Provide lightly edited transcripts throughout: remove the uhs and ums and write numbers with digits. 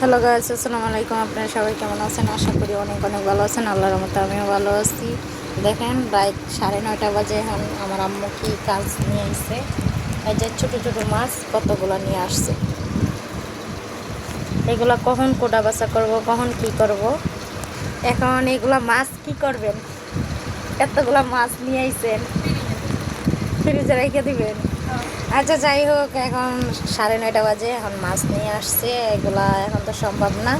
Hello guys, আসসালামু আলাইকুম। আপনারা সবাই কেমন আছেন? আশা করি অনেক অনেক ভালো আছেন। আল্লাহর রহমতে আমিও ভালো আছি। দেখেন রাত 9:30 বাজে। এখন আমার আম্মু কি কাজ নিয়ে আসছে। এই যে ছোটো ছোটো মাছ কতগুলো নিয়ে আসছে। এগুলা কখন কোটা বাছা করবো, কখন কি করব। এখন এগুলা মাছ কি করবেন? এতগুলা মাছ নিয়ে আইছেন, ফ্রিজে রেখে দিবেন? আচ্ছা, যাই হোক, এখন 9:30 বাজে। এখন মাছ নিয়ে আসছে। এগুলা এখন তো সম্ভব না,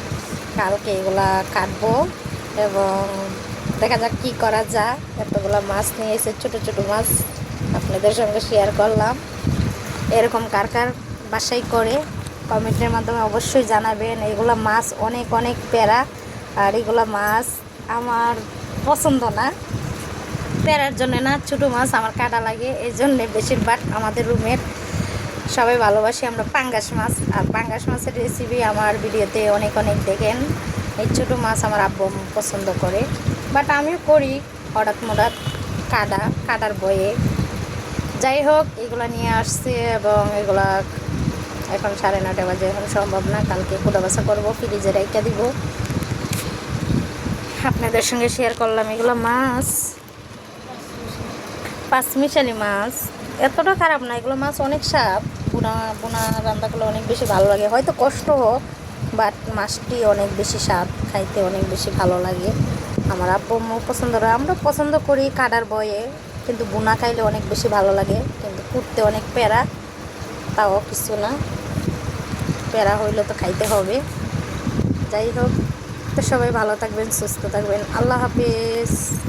কালকে এগুলা কাটবো এবং দেখা যাক কি করা যায়। এতগুলা মাছ নিয়ে এসে, ছোটো ছোটো মাছ আপনাদের সঙ্গে শেয়ার করলাম। এরকম কার কার বাসায় করে কমেন্টের মাধ্যমে অবশ্যই জানাবেন। এগুলা মাছ অনেক অনেক প্যারা, আর এগুলা মাছ আমার পছন্দ না। প্যারার জন্য না, ছোটো মাছ আমার কাটা লাগে। এই জন্যে বেশিরভাগ আমাদের রুমের সবাই ভালোবাসি আমরা পাঙ্গাস মাছ। আর পাঙ্গাস মাছের রেসিপি আমার ভিডিওতে অনেক অনেক দেখেন। এই ছোটো মাছ আমার আব্বু পছন্দ করে, বাট আমিও করি হঠাৎ মঠাৎ কাটার বয়ে। যাই হোক, এগুলা নিয়ে আসছে এবং এগুলা এখন 9:30 বাজে। এখন সম্ভব না, কালকে কোটা বাছা করবো, ফ্রিজে রেখে দিব। আপনাদের সঙ্গে শেয়ার করলাম। এগুলো মাছ পাঁচমিশালি মাছ, এতটা খারাপ না। এগুলো মাছ অনেক স্বাদ। বোনা বোনা রান্না করলে অনেক বেশি ভালো লাগে, হয়তো কষ্ট হোক, বাট মাছটি অনেক বেশি স্বাদ, খাইতে অনেক বেশি ভালো লাগে। আমার আব্বু পছন্দ করে, আমরা পছন্দ করি কাটার বয়ে, কিন্তু বোনা খাইলে অনেক বেশি ভালো লাগে। কিন্তু কুটতে অনেক প্যারা, তাও কিছু না, প্যারা হইলে তো খাইতে হবে। যাই হোক, তো সবাই ভালো থাকবেন, সুস্থ থাকবেন। আল্লাহ হাফেজ।